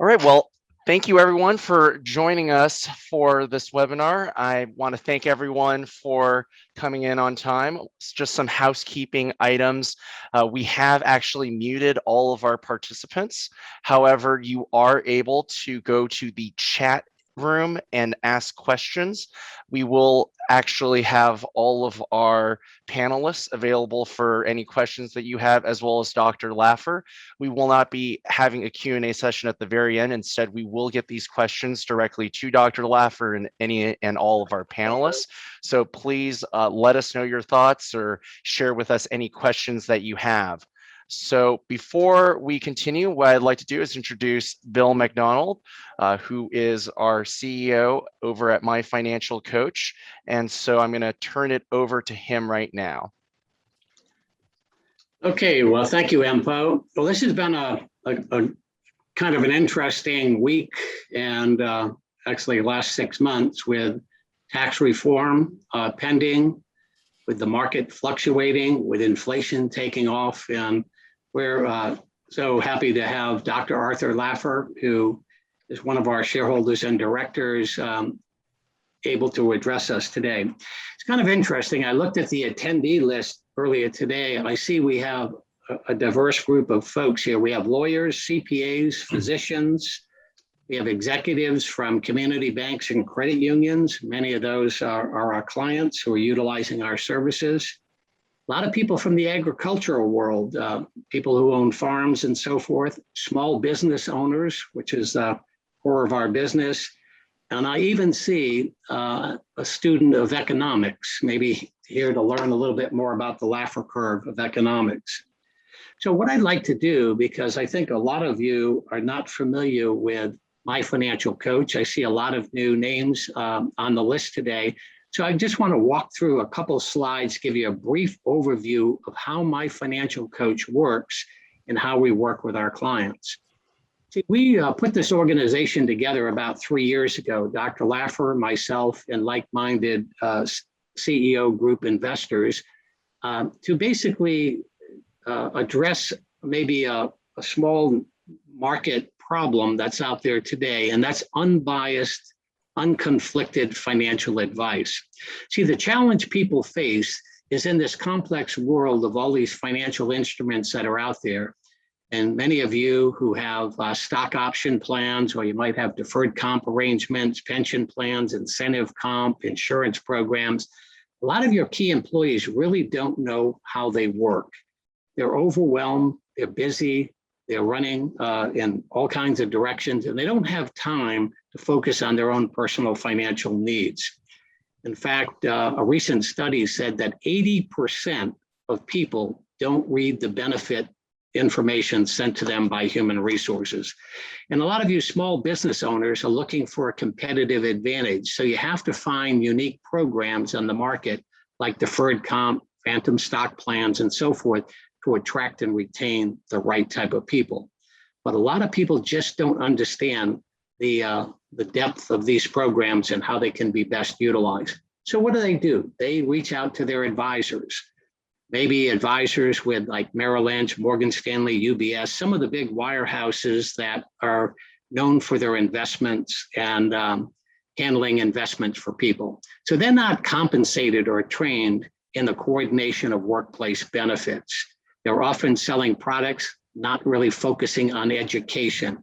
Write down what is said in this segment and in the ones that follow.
All right, well, thank you everyone for joining us for this webinar. I want to thank everyone for coming in on time. It's just some housekeeping items. We have actually muted all of our participants. However, you are able to go to the chat room and ask questions. We will actually have all of our panelists available for any questions that you have, as well as Dr. Laffer. We will not be having a Q&A session at the very end. Instead, we will get these questions directly to Dr. Laffer and any and all of our panelists. So please let us know your thoughts or share with us any questions that you have. So before we continue, what I'd like to do is introduce Bill McDonald, who is our CEO over at My Financial Coach. And so I'm going to turn it over to him right now. Okay, well, thank you, Empo. Well, this has been a kind of an interesting week and actually last 6 months with tax reform pending, with the market fluctuating, with inflation taking off. And we're so happy to have Dr. Arthur Laffer, who is one of our shareholders and directors, able to address us today. It's kind of interesting. I looked at the attendee list earlier today, and I see we have a diverse group of folks here. We have lawyers, CPAs, physicians. We have executives from community banks and credit unions. Many of those are our clients who are utilizing our services. A lot of people from the agricultural world, people who own farms and so forth, small business owners, which is the core of our business. And I even see a student of economics, maybe here to learn a little bit more about the Laffer curve of economics. So what I'd like to do, because I think a lot of you are not familiar with My Financial Coach, I see a lot of new names on the list today. So I just want to walk through a couple slides, give you a brief overview of how My Financial Coach works and how we work with our clients. See, we put this organization together about 3 years ago, Dr. Laffer, myself, and like-minded CEO group investors to basically address maybe a small market problem that's out there today, and that's unbiased, unconflicted financial advice. See, the challenge people face is in this complex world of all these financial instruments that are out there. And many of you who have stock option plans, or you might have deferred comp arrangements, pension plans, incentive comp, insurance programs, a lot of your key employees really don't know how they work. They're overwhelmed, they're busy, they're running in all kinds of directions, and they don't have time to focus on their own personal financial needs. In fact, a recent study said that 80% of people don't read the benefit information sent to them by human resources. And a lot of you small business owners are looking for a competitive advantage. So you have to find unique programs on the market like deferred comp, phantom stock plans, and so forth to attract and retain the right type of people. But a lot of people just don't understand the depth of these programs and how they can be best utilized. So what do? They reach out to their advisors. Maybe advisors with like Merrill Lynch, Morgan Stanley, UBS, some of the big wirehouses that are known for their investments and handling investments for people. So they're not compensated or trained in the coordination of workplace benefits. They're often selling products, not really focusing on education.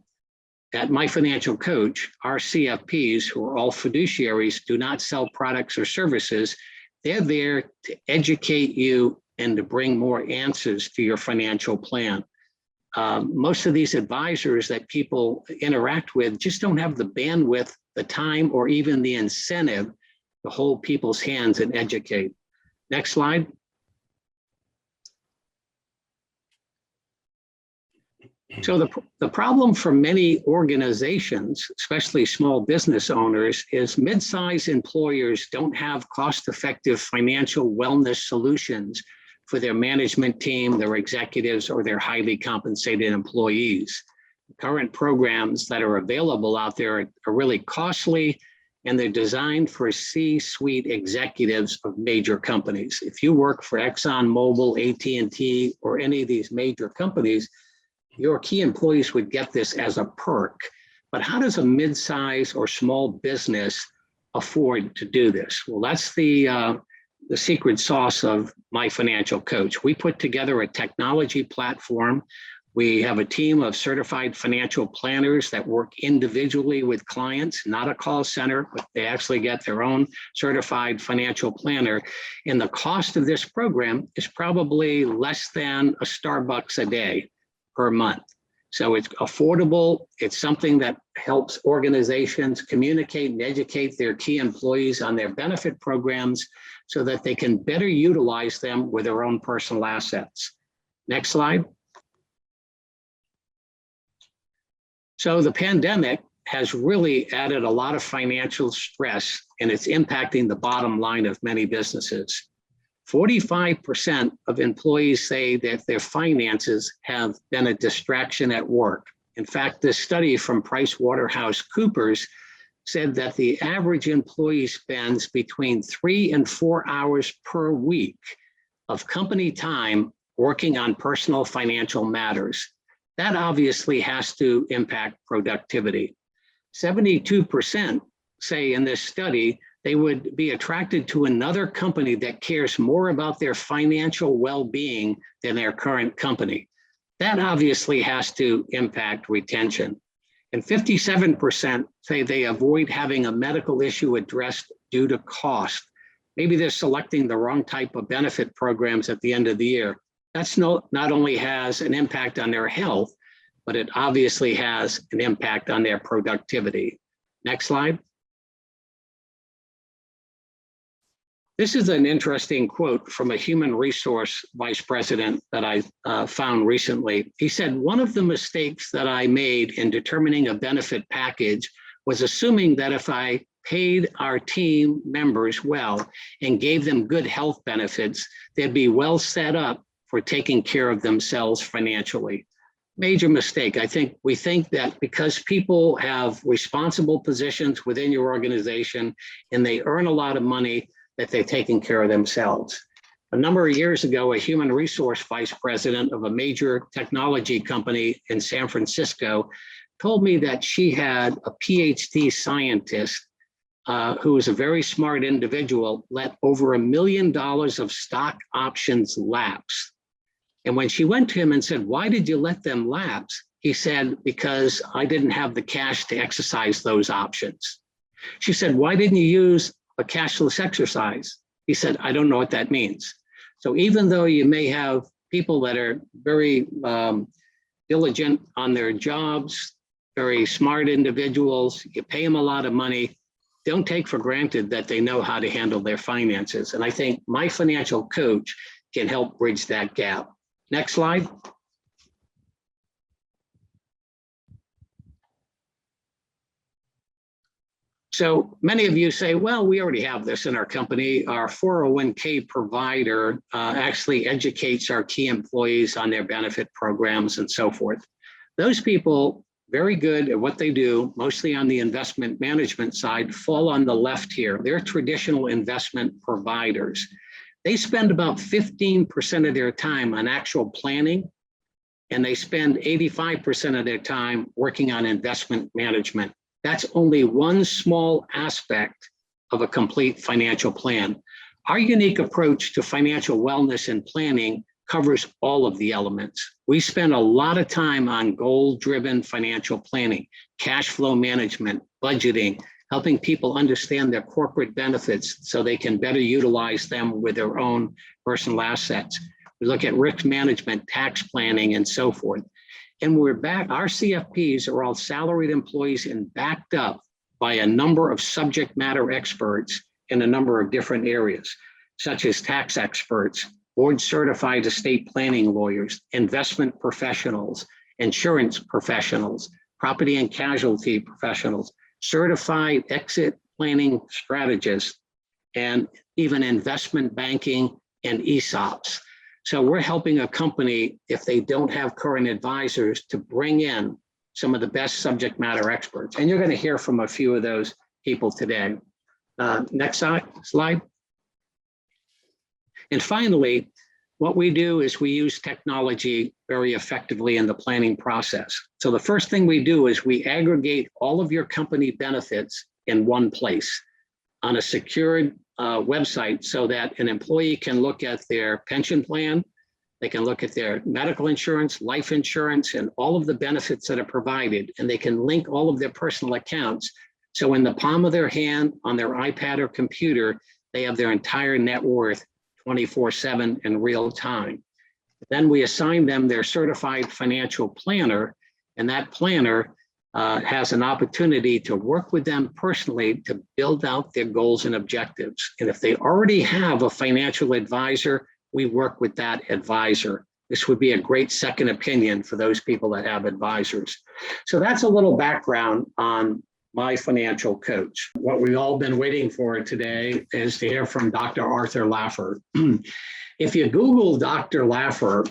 At My Financial Coach, our CFPs, who are all fiduciaries, do not sell products or services. They're there to educate you and to bring more answers to your financial plan. Most of these advisors that people interact with just don't have the bandwidth, the time, or even the incentive to hold people's hands and educate. Next slide. So the problem for many organizations, especially small business owners, is mid-sized employers don't have cost-effective financial wellness solutions for their management team, their executives, or their highly compensated employees. The current programs that are available out there are really costly, and they're designed for C-suite executives of major companies. If you work for ExxonMobil, AT&T, or any of these major companies, your key employees would get this as a perk. but how does a mid-size or small business afford to do this? Well, that's the secret sauce of My Financial Coach. We put together a technology platform. We have a team of certified financial planners that work individually with clients, not a call center, but they actually get their own certified financial planner. And the cost of this program is probably less than a Starbucks a day per month. So it's affordable. It's something that helps organizations communicate and educate their key employees on their benefit programs so that they can better utilize them with their own personal assets. Next slide. So the pandemic has really added a lot of financial stress, and it's impacting the bottom line of many businesses. 45% of employees say that their finances have been a distraction at work. In fact, this study from PricewaterhouseCoopers said that the average employee spends between 3 and 4 hours per week of company time working on personal financial matters. That obviously has to impact productivity. 72% say in this study they would be attracted to another company that cares more about their financial well-being than their current company. That obviously has to impact retention. And 57% say they avoid having a medical issue addressed due to cost. Maybe they're selecting the wrong type of benefit programs at the end of the year. That's not only has an impact on their health, but it obviously has an impact on their productivity. Next slide. This is an interesting quote from a human resource vice president that I found recently. He said, "One of the mistakes that I made in determining a benefit package was assuming that if I paid our team members well and gave them good health benefits, they'd be well set up for taking care of themselves financially." Major mistake. I think we think that because people have responsible positions within your organization and they earn a lot of money, that they're taking care of themselves. A number of years ago, a human resource vice president of a major technology company in San Francisco told me that she had a PhD scientist who was a very smart individual, let over $1 million of stock options lapse. And when she went to him and said, "Why did you let them lapse?" He said, "Because I didn't have the cash to exercise those options." She said, "Why didn't you use a cashless exercise?" He said, "I don't know what that means." So even though you may have people that are very diligent on their jobs, very smart individuals, you pay them a lot of money, don't take for granted that they know how to handle their finances. And I think My Financial Coach can help bridge that gap. Next slide. So many of you say, well, we already have this in our company. Our 401k provider actually educates our key employees on their benefit programs and so forth. Those people, very good at what they do, mostly on the investment management side, fall on the left here. They're traditional investment providers. They spend about 15% of their time on actual planning, and they spend 85% of their time working on investment management. That's only one small aspect of a complete financial plan. Our unique approach to financial wellness and planning covers all of the elements. We spend a lot of time on goal-driven financial planning, cash flow management, budgeting, helping people understand their corporate benefits so they can better utilize them with their own personal assets. We look at risk management, tax planning, and so forth. And we're back, our CFPs are all salaried employees and backed up by a number of subject matter experts in a number of different areas, such as tax experts, board certified estate planning lawyers, investment professionals, insurance professionals, property and casualty professionals, certified exit planning strategists, and even investment banking and ESOPs. So we're helping a company, if they don't have current advisors, to bring in some of the best subject matter experts. And you're going to hear from a few of those people today. Next slide. And finally, What we do is we use technology very effectively in the planning process. So the first thing we do is we aggregate all of your company benefits in one place on a secured website so that an employee can look at their pension plan, they can look at their medical insurance, life insurance, and all of the benefits that are provided, and they can link all of their personal accounts. So in the palm of their hand, on their iPad or computer, they have their entire net worth 24/7 in real time. Then we assign them their certified financial planner, and that planner has an opportunity to work with them personally to build out their goals and objectives. And if they already have a financial advisor, we work with that advisor. This would be a great second opinion for those people that have advisors. So that's a little background on my financial coach. What we've all been waiting for today is to hear from Dr. Arthur Laffer. If you Google Dr. Laffer,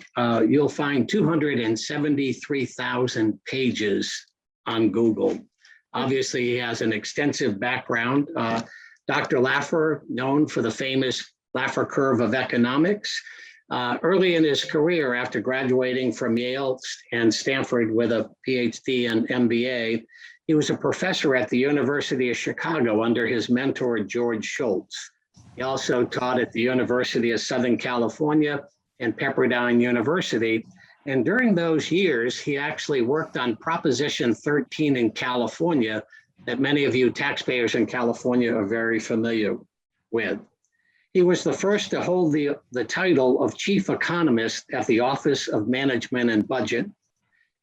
you'll find 273,000 pages on Google. Obviously, he has an extensive background. Dr. Laffer, known for the famous Laffer curve of economics. Early in his career, after graduating from Yale and Stanford with a PhD and MBA, he was a professor at the University of Chicago under his mentor, George Shultz. He also taught at the University of Southern California and Pepperdine University. And during those years, he actually worked on Proposition 13 in California that many of you taxpayers in California are very familiar with. He was the first to hold the title of chief economist at the Office of Management and Budget.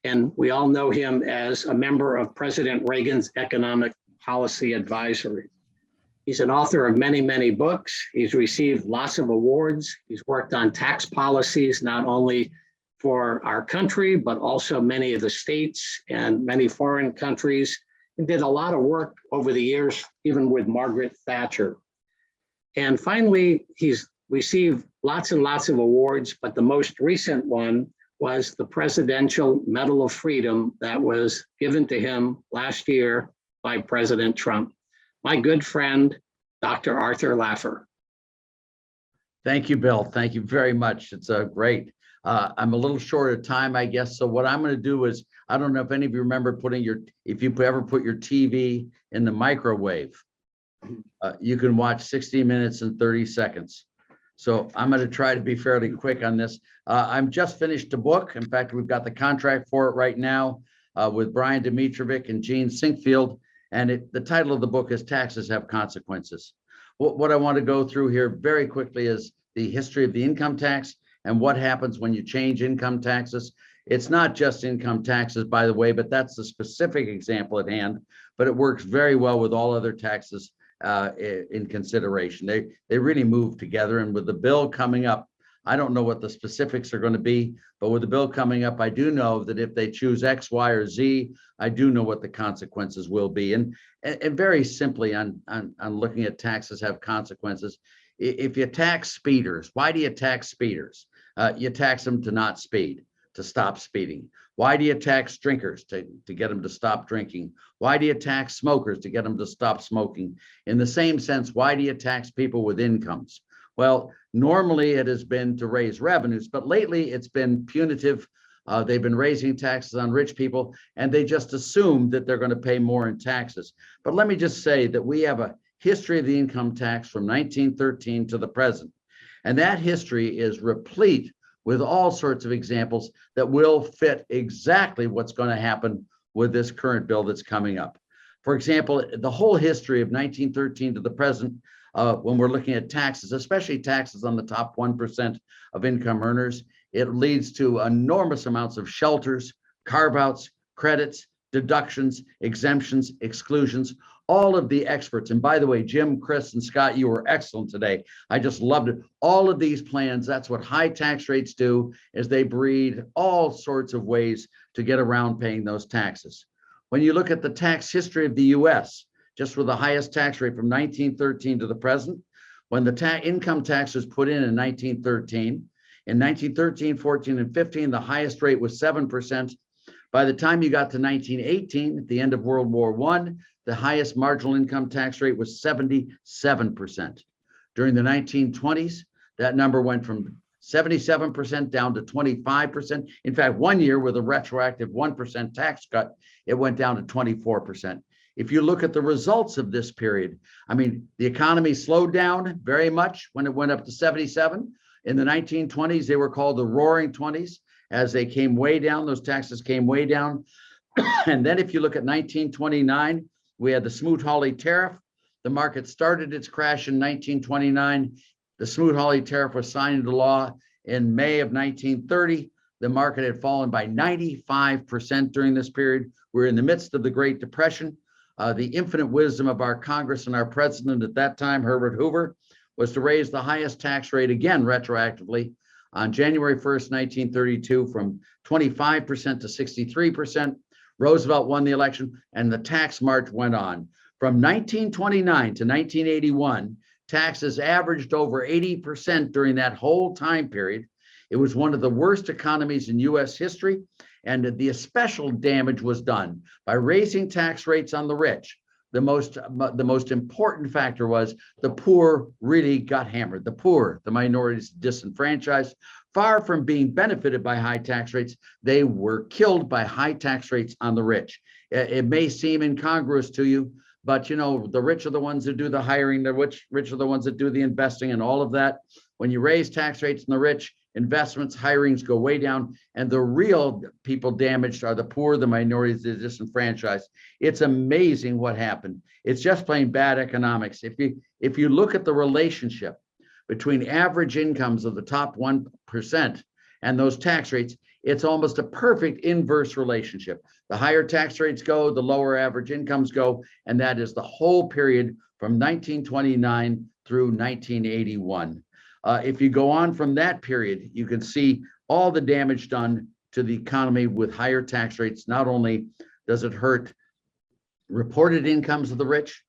And we all know him as a member of President Reagan's Economic Policy Advisory. He's an author of many, many books. He's received lots of awards. He's worked on tax policies, not only for our country, but also many of the states and many foreign countries, and did a lot of work over the years, even with Margaret Thatcher. And finally, he's received lots and lots of awards, but the most recent one was the Presidential Medal of Freedom that was given to him last year by President Trump. My good friend, Dr. Arthur Laffer. Thank you, Bill. Thank you very much. It's great. I'm a little short of time, I guess. So what I'm going to do is, I don't know if any of you remember if you ever put your TV in the microwave, you can watch 60 minutes and 30 seconds. So I'm going to try to be fairly quick on this. I'm just finished a book. In fact, we've got the contract for it right now with Brian Dimitrovic and Gene Sinkfield. And the title of the book is Taxes Have Consequences. What I want to go through here very quickly is the history of the income tax and what happens when you change income taxes. It's not just income taxes, by the way, but that's the specific example at hand, but it works very well with all other taxes in consideration. They really move together. And with the bill coming up, I don't know what the specifics are going to be, but with the bill coming up, I do know that if they choose X, Y, or Z, I do know what the consequences will be. And very simply on looking at taxes have consequences. If you tax speeders, why do you tax speeders? You tax them to not speed, to stop speeding. Why do you tax drinkers? To get them to stop drinking. Why do you tax smokers? To get them to stop smoking. In the same sense, why do you tax people with incomes? Well, normally it has been to raise revenues, but lately it's been punitive. They've been raising taxes on rich people, and they just assume that they're going to pay more in taxes. But let me just say that we have a history of the income tax from 1913 to the present. And that history is replete with all sorts of examples that will fit exactly what's going to happen with this current bill that's coming up. For example, the whole history of 1913 to the present, when we're looking at taxes, especially taxes on the top 1% of income earners, it leads to enormous amounts of shelters, carve-outs, credits, deductions, exemptions, exclusions, all of the experts. And by the way, Jim, Chris, and Scott, you were excellent today. I just loved it. All of these plans, that's what high tax rates do, is they breed all sorts of ways to get around paying those taxes. When you look at the tax history of the US, just with the highest tax rate from 1913 to the present, when the income tax was put in 1913, in 1913, 14, and 15, the highest rate was 7%. By the time you got to 1918, at the end of World War I, the highest marginal income tax rate was 77%. During the 1920s, that number went from 77% down to 25%. In fact, one year with a retroactive 1% tax cut, it went down to 24%. If you look at the results of this period, I mean, the economy slowed down very much when it went up to 77. In the 1920s, they were called the Roaring 20s. As they came way down, those taxes came way down. And then if you look at 1929, we had the Smoot-Hawley tariff. The market started its crash in 1929. The Smoot-Hawley tariff was signed into law in May of 1930. The market had fallen by 95% during this period. We're in the midst of the Great Depression. The infinite wisdom of our Congress and our president at that time, Herbert Hoover, was to raise the highest tax rate again retroactively on January 1st, 1932, from 25% to 63%. Roosevelt won the election, and the tax march went on. From 1929 to 1981, taxes averaged over 80% during that whole time period. It was one of the worst economies in U.S. history, and the special damage was done by raising tax rates on the rich. The most important factor was the poor really got hammered. The poor, the minorities, disenfranchised, far from being benefited by high tax rates, they were killed by high tax rates on the rich. It may seem incongruous to you, but you know, the rich are the ones that do the hiring, the rich are the ones that do the investing and all of that. When you raise tax rates on the rich, investments, hirings go way down, and the real people damaged are the poor, the minorities, the disenfranchised. It's amazing what happened. It's just plain bad economics. If you look at the relationship between average incomes of the top 1% and those tax rates, it's almost a perfect inverse relationship. The higher tax rates go, the lower average incomes go, and that is the whole period from 1929 through 1981. If you go on from that period, you can see all the damage done to the economy with higher tax rates. Not only does it hurt reported incomes of the rich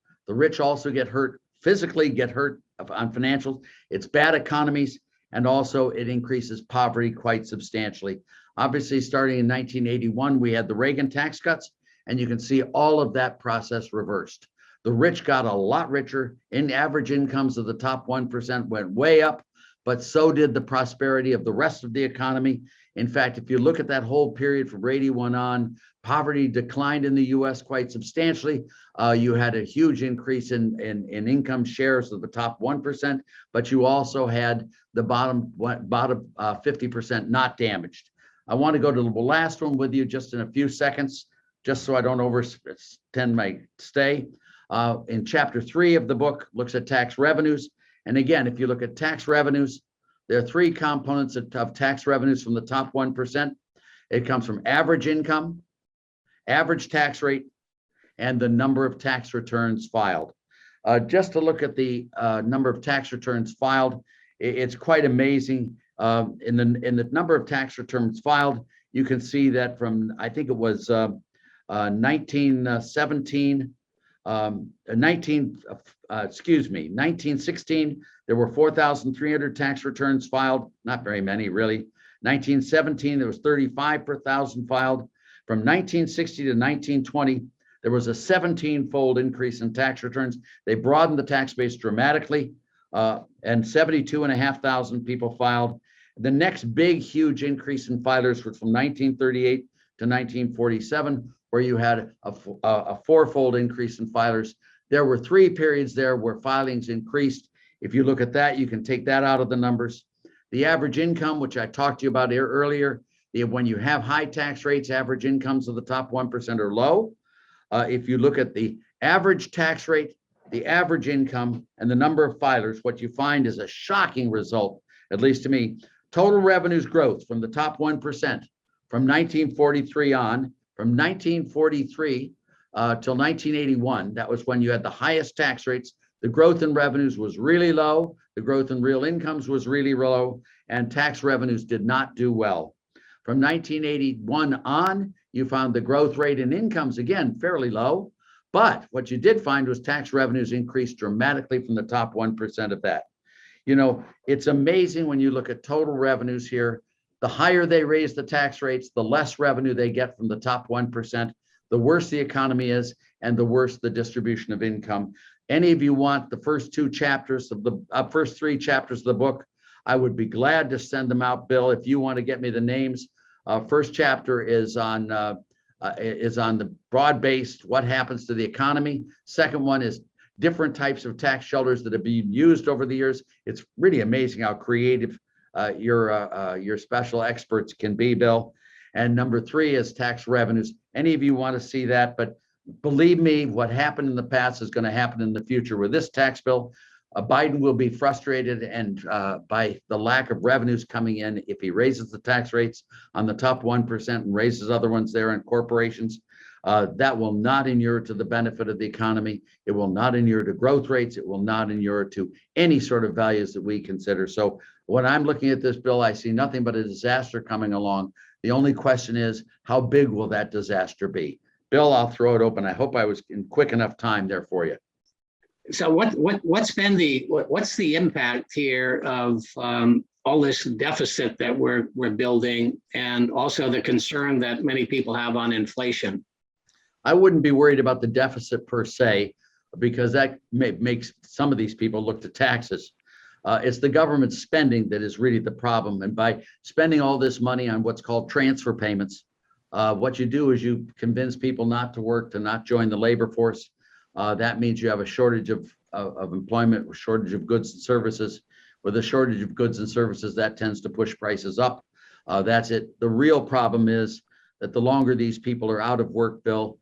also get hurt, physically get hurt on financials. It's bad economies, and also it increases poverty quite substantially. Obviously, starting in 1981, we had the Reagan tax cuts, and you can see all of that process reversed. The rich got a lot richer. In average incomes of the top 1% went way up, but so did the prosperity of the rest of the economy. In fact, if you look at that whole period from 81 on, poverty declined in the US quite substantially. You had a huge increase in income shares of the top 1%, but you also had the bottom 50% not damaged. I want to go to the last one with you just in a few seconds, just so I don't overextend my stay. In chapter 3 of the book, looks at tax revenues. And again, if you look at tax revenues, there are 3 components of tax revenues from the top 1%. It comes from average income, average tax rate, and the number of tax returns filed. Just to look at the number of tax returns filed, it's quite amazing. In the number of tax returns filed, you can see that from, I think it was 1916, there were 4,300 tax returns filed, not very many really. 1917, there was 35 per thousand filed. From 1960 to 1920, there was a 17-fold increase in tax returns. They broadened the tax base dramatically, and 72,500 people filed. The next big, huge increase in filers was from 1938 to 1947, where you had a 4-fold increase in filers. There were 3 periods there where filings increased. If you look at that, you can take that out of the numbers. The average income, which I talked to you about here earlier, when you have high tax rates, average incomes of the top 1% are low. If you look at the average tax rate, the average income, and the number of filers, what you find is a shocking result, at least to me. Total revenues growth from the top 1% from 1943 on, from 1943 till 1981, that was when you had the highest tax rates. The growth in revenues was really low. The growth in real incomes was really low, and tax revenues did not do well. From 1981 on, you found the growth rate in incomes, again, fairly low. But what you did find was tax revenues increased dramatically from the top 1% of that. You know, it's amazing when you look at total revenues here. The higher they raise the tax rates, the less revenue they get from the top 1%, the worse the economy is, and the worse the distribution of income. Any of you want the first 2 chapters of the first 3 chapters of the book, I would be glad to send them out, Bill, if you want to get me the names. First chapter is on the broad-based what happens to the economy. Second one is different types of tax shelters that have been used over the years. It's really amazing how creative your special experts can be, Bill. And number 3 is tax revenues. Any of you want to see that? But believe me, what happened in the past is going to happen in the future. With this tax bill, Biden will be frustrated and by the lack of revenues coming in. If he raises the tax rates on the top 1% and raises other ones there in corporations, that will not inure to the benefit of the economy. It will not inure to growth rates. It will not inure to any sort of values that we consider. So when I'm looking at this bill, I see nothing but a disaster coming along. The only question is, how big will that disaster be? Bill, I'll throw it open. I hope I was in quick enough time there for you. So what's the impact here of all this deficit that we're building, and also the concern that many people have on inflation? I wouldn't be worried about the deficit per se, because that makes some of these people look to taxes. It's the government spending that is really the problem. And by spending all this money on what's called transfer payments, what you do is you convince people not to work, to not join the labor force. That means you have a shortage of employment, a shortage of goods and services. With a shortage of goods and services, that tends to push prices up. That's it. The real problem is that the longer these people are out of work, Bill,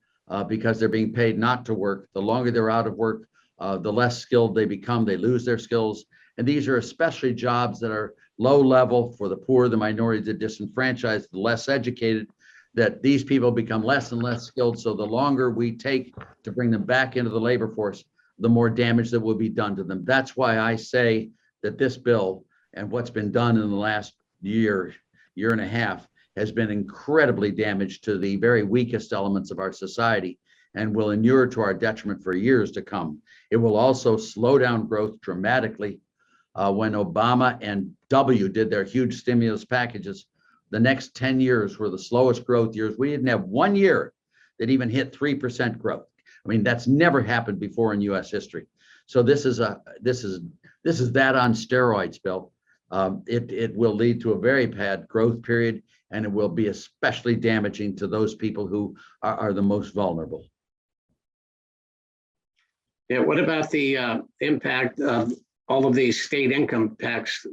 because they're being paid not to work, the longer they're out of work, the less skilled they become. They lose their skills. And these are especially jobs that are low level for the poor, the minorities, the disenfranchised, the less educated, that these people become less and less skilled. So the longer we take to bring them back into the labor force, the more damage that will be done to them. That's why I say that this bill and what's been done in the last year and a half has been incredibly damaged to the very weakest elements of our society and will inure to our detriment for years to come. It will also slow down growth dramatically. When Obama and W did their huge stimulus packages, the next 10 years were the slowest growth years. We didn't have 1 year that even hit 3% growth. I mean, that's never happened before in U.S. history. So this is that on steroids, Bill. It will lead to a very bad growth period, and it will be especially damaging to those people who are the most vulnerable. Yeah. What about the impact of all of these state income tax?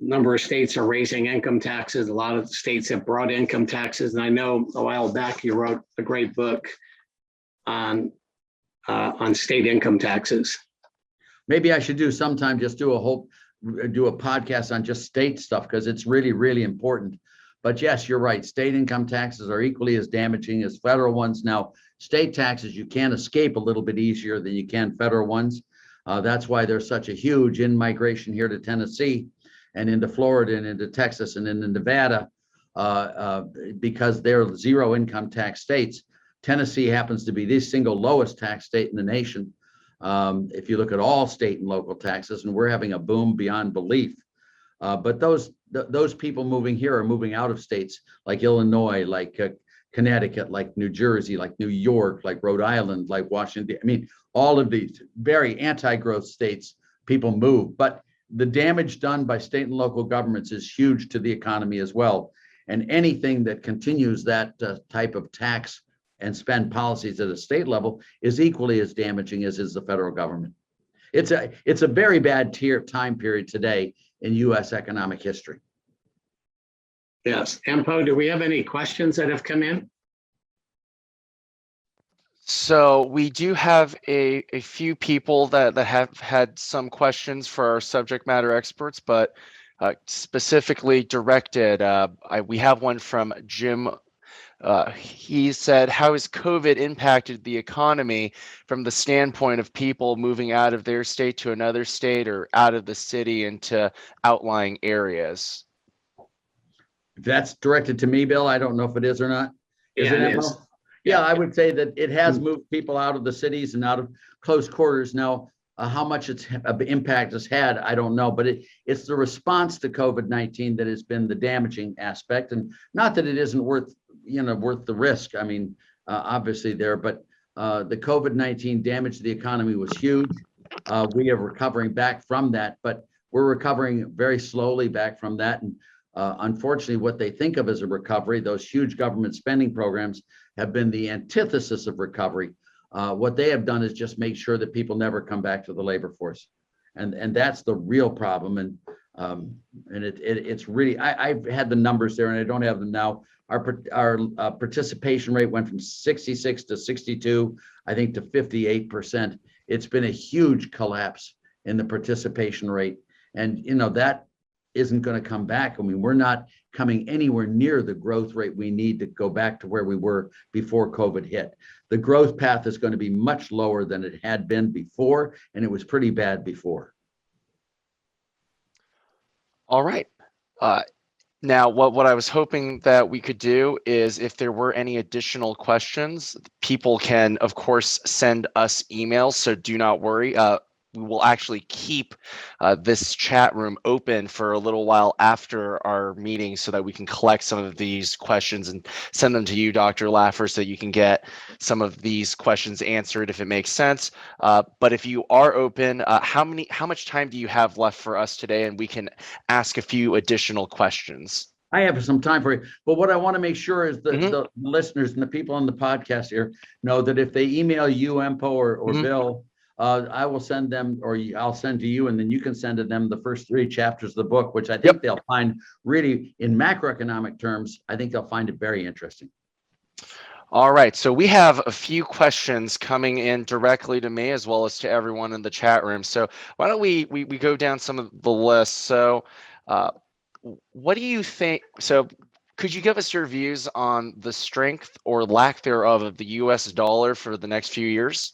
Number of states are raising income taxes. A lot of states have brought income taxes. And I know a while back you wrote a great book on state income taxes. Maybe I should do sometime, just do a podcast on just state stuff, because it's really, really important. But yes, you're right. State income taxes are equally as damaging as federal ones. Now, state taxes, you can escape a little bit easier than you can federal ones. That's why there's such a huge in-migration here to Tennessee and into Florida and into Texas and into Nevada, because they're zero income tax states. Tennessee happens to be the single lowest tax state in the nation. If you look at all state and local taxes, and we're having a boom beyond belief. But those people moving here are moving out of states like Illinois, like Connecticut, like New Jersey, like New York, like Rhode Island, like Washington. I mean, all of these very anti-growth states, people move. But the damage done by state and local governments is huge to the economy as well. And anything that continues that type of tax and spend policies at a state level is equally as damaging as is the federal government. It's a very bad time period today in U.S. economic history. Yes. Empo, do we have any questions that have come in? So we do have a few people that have had some questions for our subject matter experts, but specifically directed. We have one from Jim. He said, how has COVID impacted the economy from the standpoint of people moving out of their state to another state or out of the city into outlying areas? If that's directed to me, Bill, I don't know if it is or not. Is it, Empo? Yeah, I would say that it has moved people out of the cities and out of close quarters. Now, how much its impact has had, I don't know, but it's the response to COVID-19 that has been the damaging aspect. And not that it isn't worth the risk. I mean, obviously there, but the COVID-19 damage to the economy was huge. We are recovering back from that. But we're recovering very slowly back from that. And unfortunately, what they think of as a recovery, those huge government spending programs, have been the antithesis of recovery. What they have done is just make sure that people never come back to the labor force, and that's the real problem. And it's really, I've had the numbers there, and I don't have them now. Our participation rate went from 66 to 62, I think, to 58%. It's been a huge collapse in the participation rate, and that isn't going to come back. I mean, we're not coming anywhere near the growth rate we need to go back to where we were before COVID hit. The growth path is going to be much lower than it had been before, and it was pretty bad before. All right. Now, what I was hoping that we could do is, if there were any additional questions, people can, of course, send us emails. So do not worry. We will actually keep this chat room open for a little while after our meeting so that we can collect some of these questions and send them to you, Dr. Laffer, so you can get some of these questions answered if it makes sense. But if you are open, how much time do you have left for us today? And we can ask a few additional questions. I have some time for you, but what I want to make sure is that the listeners and the people on the podcast here know that if they email you, Empo, or Bill, I will send them, or I'll send to you, and then you can send to them the first 3 chapters of the book, which I think they'll find really, in macroeconomic terms, I think they'll find it very interesting. All right, so we have a few questions coming in directly to me as well as to everyone in the chat room. So why don't we go down some of the lists. So what do you think? So could you give us your views on the strength or lack thereof of the US dollar for the next few years?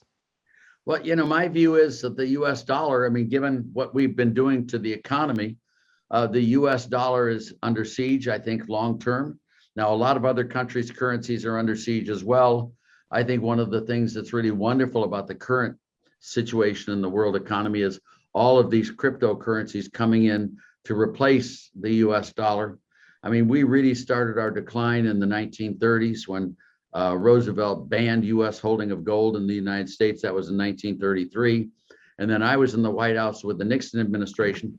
Well, my view is that the US dollar, I mean, given what we've been doing to the economy, the US dollar is under siege, I think, long term. Now, a lot of other countries' currencies are under siege as well. I think one of the things that's really wonderful about the current situation in the world economy is all of these cryptocurrencies coming in to replace the US dollar. I mean, we really started our decline in the 1930s when Roosevelt banned US holding of gold in the United States. That was in 1933. And then I was in the White House with the Nixon administration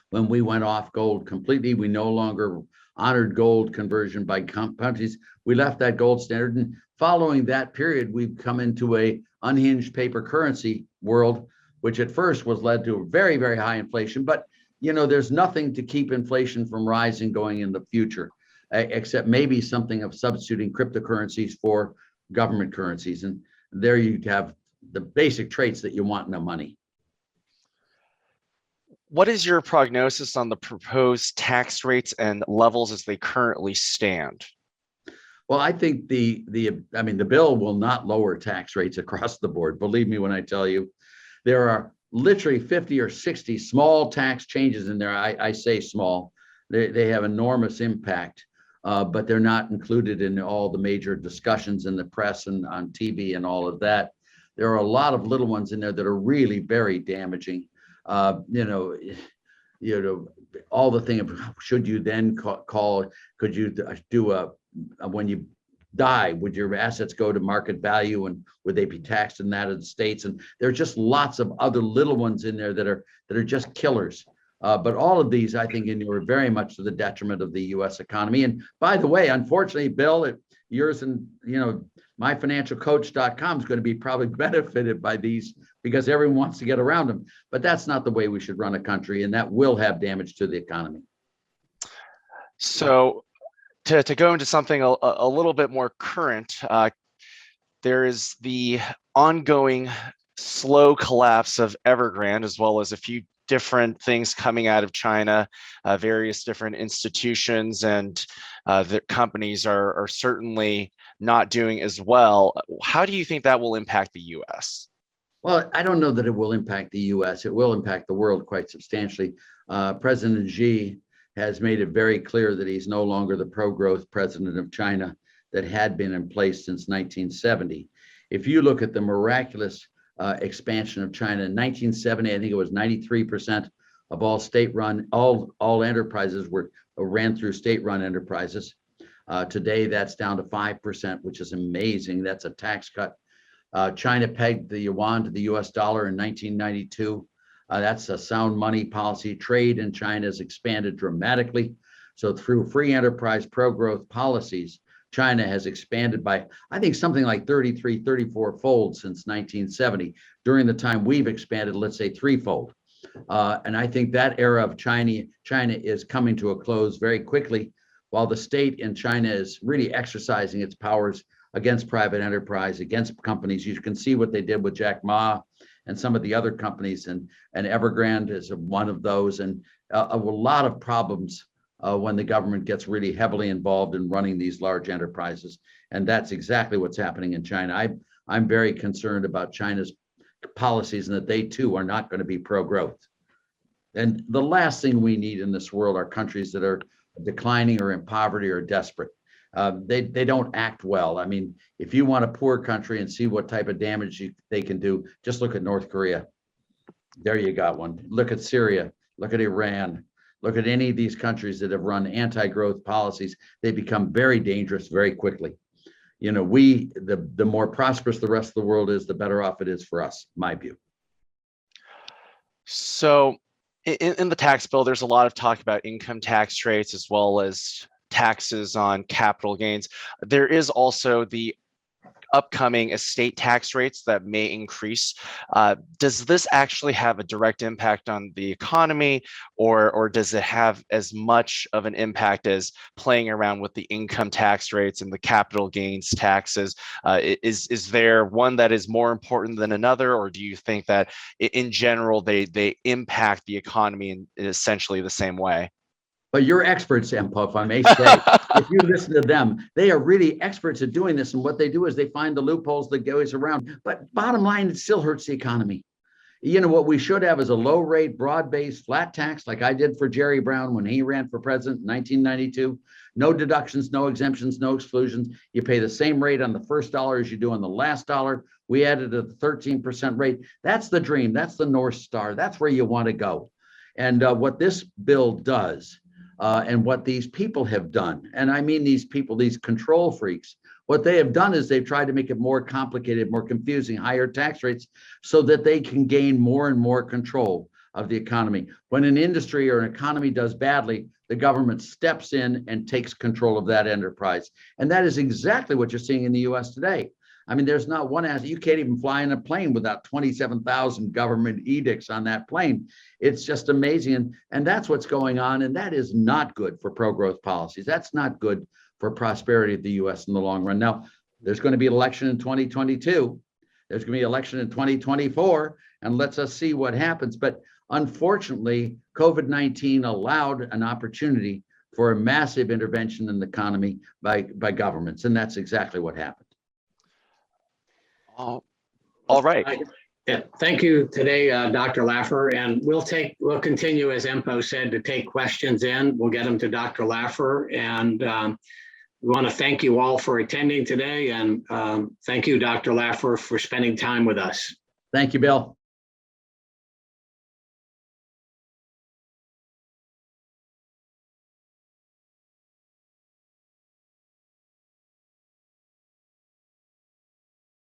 when we went off gold completely. We no longer honored gold conversion by countries. We left that gold standard. And following that period, we've come into a unhinged paper currency world, which at first was led to a very, very high inflation. But, there's nothing to keep inflation from rising going in the future, except maybe something of substituting cryptocurrencies for government currencies. And there you have the basic traits that you want in a money. What is your prognosis on the proposed tax rates and levels as they currently stand? Well, I think the bill will not lower tax rates across the board. Believe me when I tell you, there are literally 50 or 60 small tax changes in there. I say small. They have enormous impact, but they're not included in all the major discussions in the press and on TV and all of that. There are a lot of little ones in there that are really very damaging. All the thing of, should you then could you do when you die, would your assets go to market value, and would they be taxed in the United States? And there are just lots of other little ones in there that are just killers. But all of these, I think, are very much to the detriment of the U.S. economy. And by the way, unfortunately, Bill, yours and myfinancialcoach.com is going to be probably benefited by these because everyone wants to get around them. But that's not the way we should run a country, and that will have damage to the economy. So to go into something a little bit more current, there is the ongoing slow collapse of Evergrande, as well as a few different things coming out of China. Various different institutions and the companies are certainly not doing as well. How do you think that will impact the U.S.? Well, I don't know that it will impact the U.S. It will impact the world quite substantially. President Xi has made it very clear that he's no longer the pro-growth president of China that had been in place since 1970. If you look at the miraculous expansion of China in 1970, I think it was 93% of all state-run, all enterprises ran through state-run enterprises. Today, that's down to 5%, which is amazing. That's a tax cut. China pegged the yuan to the US dollar in 1992. That's a sound money policy. Trade in China has expanded dramatically. So through free enterprise, pro-growth policies, China has expanded by, I think, something like 33, 34-fold since 1970, during the time we've expanded, let's say, threefold. And I think that era of China is coming to a close very quickly, while the state in China is really exercising its powers against private enterprise, against companies. You can see what they did with Jack Ma and some of the other companies, and Evergrande is one of those, and a lot of problems when the government gets really heavily involved in running these large enterprises. And that's exactly what's happening in China. I'm very concerned about China's policies, and that they too are not going to be pro-growth. And the last thing we need in this world are countries that are declining or in poverty or desperate. They don't act well. I mean, if you want a poor country and see what type of damage they can do, just look at North Korea. There you got one. Look at Syria. Look at Iran. Look at any of these countries that have run anti-growth policies. They become very dangerous very quickly. You know, the more prosperous the rest of the world is, the better off it is for us, my view. So in the tax bill, there's a lot of talk about income tax rates as well as taxes on capital gains. There is also the upcoming estate tax rates that may increase. Does this actually have a direct impact on the economy, or does it have as much of an impact as playing around with the income tax rates and the capital gains taxes? Is there one that is more important than another, or do you think that in general they impact the economy in essentially the same way? But you're experts, Empo, if I may say. If you listen to them, they are really experts at doing this. And what they do is they find the loopholes that goes around. But bottom line, it still hurts the economy. You know, what we should have is a low rate, broad-based, flat tax, like I did for Jerry Brown when he ran for president in 1992. No deductions, no exemptions, no exclusions. You pay the same rate on the first dollar as you do on the last dollar. We added a 13% rate. That's the dream. That's the North Star. That's where you want to go. And what this bill does, and what these people have done, and I mean these people, these control freaks, what they have done is they've tried to make it more complicated, more confusing, higher tax rates, so that they can gain more and more control of the economy. When an industry or an economy does badly, the government steps in and takes control of that enterprise. And that is exactly what you're seeing in the US today. I mean, there's not one asset. You can't even fly in a plane without 27,000 government edicts on that plane. It's just amazing. And that's what's going on. And that is not good for pro-growth policies. That's not good for prosperity of the US in the long run. Now, there's going to be an election in 2022. There's going to be an election in 2024. And let's us see what happens. But unfortunately, COVID-19 allowed an opportunity for a massive intervention in the economy by governments. And that's exactly what happened. All right. Yeah, thank you today, Dr. Laffer, and we'll continue, as Empo said, to take questions in. We'll get them to Dr. Laffer, and we want to thank you all for attending today, and thank you, Dr. Laffer, for spending time with us. Thank you, Bill.